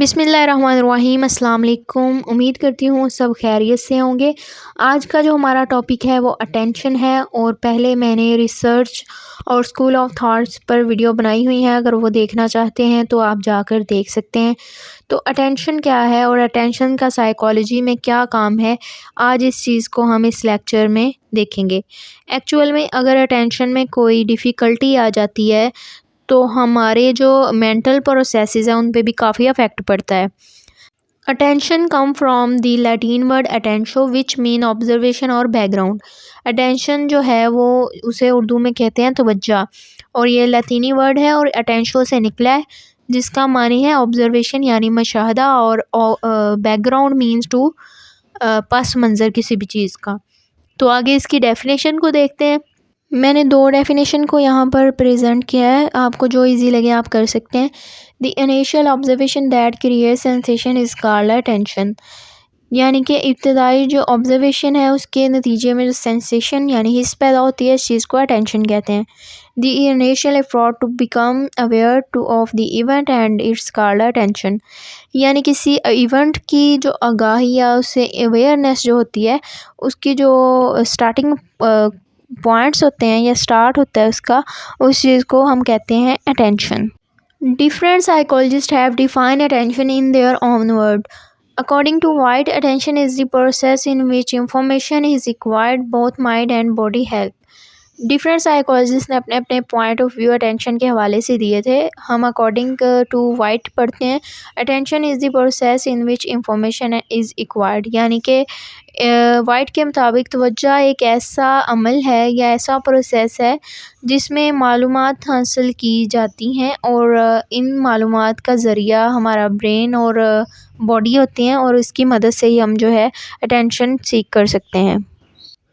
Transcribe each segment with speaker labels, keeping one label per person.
Speaker 1: बिस्मिल्लाहिर्रहमानिर्रहीम अस्सलाम वालेकुम। उम्मीद करती हूँ सब खैरियत से होंगे। आज का जो हमारा टॉपिक है वो अटेंशन है और पहले मैंने रिसर्च और स्कूल ऑफ थॉट्स पर वीडियो बनाई हुई है, अगर वो देखना चाहते हैं तो आप जाकर देख सकते हैं। तो अटेंशन क्या है और अटेंशन का साइकोलॉजी में क्या काम है, आज इस चीज़ को हम इस लेक्चर में देखेंगे। एक्चुअल में अगर अटेंशन में कोई डिफ़िकल्टी आ जाती है तो हमारे जो मेंटल प्रोसेसेस हैं उन पे भी काफ़ी अफेक्ट पड़ता है। Attention come from the Latin word attentio which mean observation और बैकग्राउंड। अटेंशन जो है वो उसे उर्दू में कहते हैं तवज्जो, और ये लैतिनी वर्ड है और अटेंशो से निकला है, जिसका मानी है ऑब्जर्वेशन यानी मुशाहदा, और बैकग्राउंड मीन्स टू पस मंज़र किसी भी चीज़ का। तो आगे इसकी डेफिनेशन को देखते हैं। मैंने दो डेफिनेशन को यहाँ पर प्रेजेंट किया है, आपको जो इजी लगे आप कर सकते हैं। The initial observation that create sensation is called attention, यानी कि इब्तदाई जो ऑब्जर्वेशन है उसके नतीजे में जो सेंसेशन यानी हिस्स पैदा होती है, इस चीज़ को अटेंशन कहते हैं। The initial effort to become aware to of the event and it's called attention, यानी किसी इवेंट की जो आगाही या उससे अवेयरनेस जो होती है, उसकी जो स्टार्टिंग पॉइंट्स होते हैं या स्टार्ट होता है उसका, उस चीज़ को हम कहते हैं attention. Different psychologist have defined attention in their own word. According to White, attention is the process in which information is acquired both mind and body health. Different psychologist ने अपने अपने पॉइंट ऑफ व्यू अटेंशन के हवाले से दिए थे। हम according to white पढ़ते हैं, attention is the process in which information is acquired, यानी कि वाइट के मुताबिक तवज्जो एक ऐसा अमल है या ऐसा प्रोसेस है जिसमें मालूमात हासिल की जाती हैं, और इन मालूमात का ज़रिया हमारा ब्रेन और बॉडी होती हैं, और इसकी मदद से ही हम जो है अटेंशन सीख कर सकते हैं।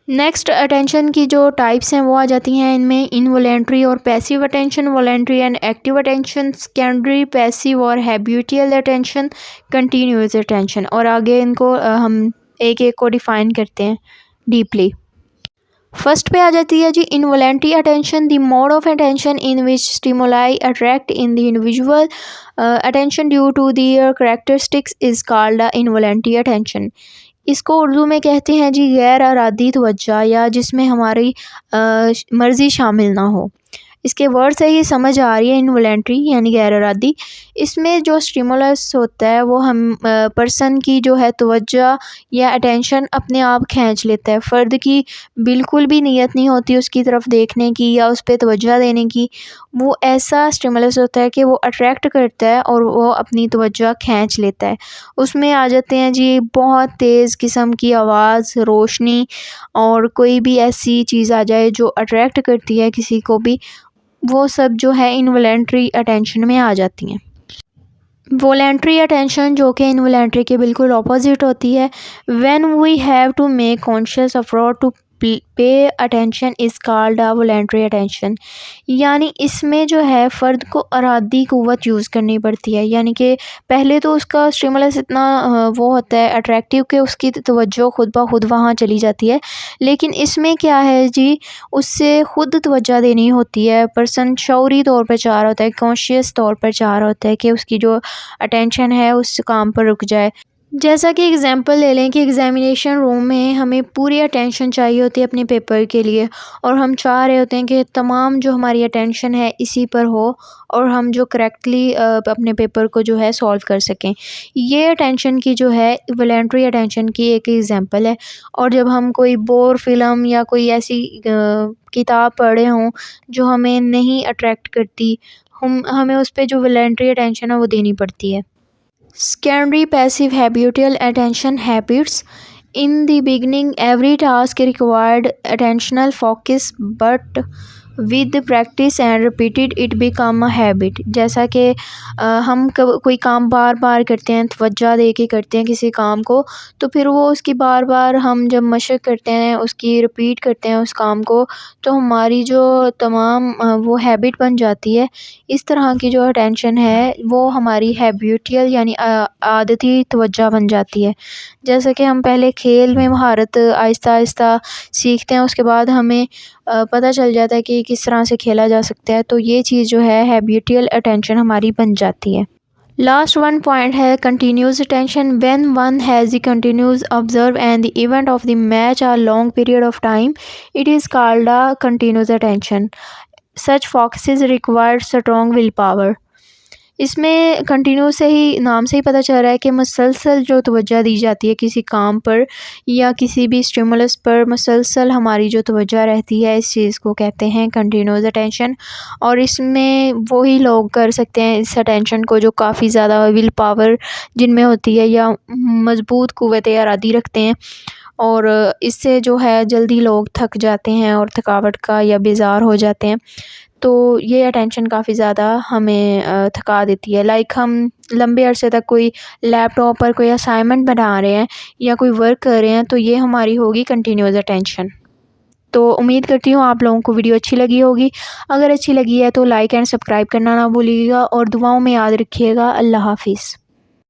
Speaker 1: नेक्स्ट, अटेंशन की जो टाइप्स हैं वो आ जाती हैं इनमें इनवॉलेंट्री और passive attention, voluntary and active attention, secondary, passive और हैबिचुअल अटेंशन, कंटिन्यूअस अटेंशन। और आगे इनको हम एक एक को डिफ़ाइन करते हैं डीपली। फर्स्ट पे आ जाती है जी involuntary attention, the mode of attention in which stimuli attract in the individual attention due to their characteristics is called involuntary attention. इसको उर्दू में कहते हैं जी गैर इरादी तवज्जो, या जिसमें हमारी मर्ज़ी शामिल ना हो। इसके वर्ड से ही समझ आ रही है इनवॉलेंट्री यानी गैर इरादी। इसमें जो स्टिमुलस होता है वो हम पर्सन की जो है तवज्जो या अटेंशन अपने आप खींच लेता है। फ़र्द की बिल्कुल भी नीयत नहीं होती उसकी तरफ देखने की या उस पर तवज्जो देने की, वो ऐसा स्टिमुलस होता है कि वो अट्रैक्ट करता है और वो अपनी तवज्जो खींच लेता है। उसमें आ जाते हैं जी बहुत तेज़ किस्म की आवाज़, रोशनी, और कोई भी ऐसी चीज़ आ जाए जो अट्रैक्ट करती है किसी को भी, वो सब जो है इनवॉलेंट्री अटेंशन में आ जाती हैं। वॉलेंट्री अटेंशन जो कि इनवॉलेंट्री के बिल्कुल ऑपोजिट होती है, when we have to make conscious effort to pay attention is called a voluntary attention, यानी इसमें जो है फ़र्द को इरादी क़ुव्वत यूज़ करनी पड़ती है। यानी कि पहले तो उसका स्टिमुलस इतना वो होता है अट्रैक्टिव कि उसकी तवज्जो खुद ब खुद वहाँ चली जाती है, लेकिन इसमें क्या है जी, उससे खुद तवज्जो देनी होती है। पर्सन शऊरी तौर पर चाह रहा होता है, कॉन्शियस तौर पर चाह रहा होता है कि उसकी जो अटेंशन है उस काम पर रुक जाए। जैसा कि एग्ज़ाम्पल ले लें कि एग्ज़ामिनेशन रूम में हमें पूरी अटेंशन चाहिए होती है अपने पेपर के लिए, और हम चाह रहे होते हैं कि तमाम जो हमारी अटेंशन है इसी पर हो और हम जो करेक्टली अपने पेपर को जो है सॉल्व कर सकें। ये अटेंशन की जो है वॉलेंट्री अटेंशन की एक एग्ज़ाम्पल है। और जब हम कोई बोर फिल्म या कोई ऐसी किताब पढ़े हों जो हमें नहीं अट्रैक्ट करती, हमें उस पर जो वॉलेंट्री अटेंशन है वो देनी पड़ती है। Secondary passive habitual attention habits. In the beginning, every task required attentional focus, but with practice and repeated it become a habit. जैसा कि हम कोई काम बार बार करते हैं, तवज्जो दे के करते हैं किसी काम को, तो फिर वो उसकी बार बार हम जब मशक करते हैं, उसकी रिपीट करते हैं उस काम को, तो हमारी जो तमाम वो हैबिट बन जाती है। इस तरह की जो अटेंशन है वो हमारी हैबिचुअल यानी आदती तवज्जो बन जाती है। जैसे कि हम पहले खेल में महारत आहिस्ता आहिस्ता सीखते हैं, उसके बाद हमें पता चल जाता है कि किस तरह से खेला जा सकता है, तो ये चीज़ जो है हैबिचुअल अटेंशन हमारी बन जाती है। लास्ट वन पॉइंट है continuous attention. When one has the continuous observe and the event of the match are long period of time, it is called a continuous attention. Such focuses required strong will power. इसमें continue से ही नाम से ही पता चल रहा है कि मुसलसल जो तवज्जो दी जाती है किसी काम पर या किसी भी स्टिमुलस पर, मुसलसल हमारी जो तवज्जो रहती है, इस चीज़ को कहते हैं कंटिन्यूस अटेंशन। और इसमें वही लोग कर सकते हैं इस अटेंशन को जो काफ़ी ज़्यादा विल पावर जिनमें होती है या मज़बूत क़ुव्वत इरादी रखते हैं। और इससे जो है जल्दी लोग थक जाते हैं और थकावट का या बेज़ार हो जाते हैं। तो ये अटेंशन काफ़ी ज़्यादा हमें थका देती है। लाइक हम लंबे अरसे तक कोई लैपटॉप पर कोई असाइनमेंट बना रहे हैं या कोई वर्क कर रहे हैं, तो ये हमारी होगी कंटिन्यूस अटेंशन। तो उम्मीद करती हूँ आप लोगों को वीडियो अच्छी लगी होगी। अगर अच्छी लगी है तो लाइक एंड सब्सक्राइब करना ना भूलिएगा और दुआओं में याद रखिएगा। अल्लाह हाफ़िज़।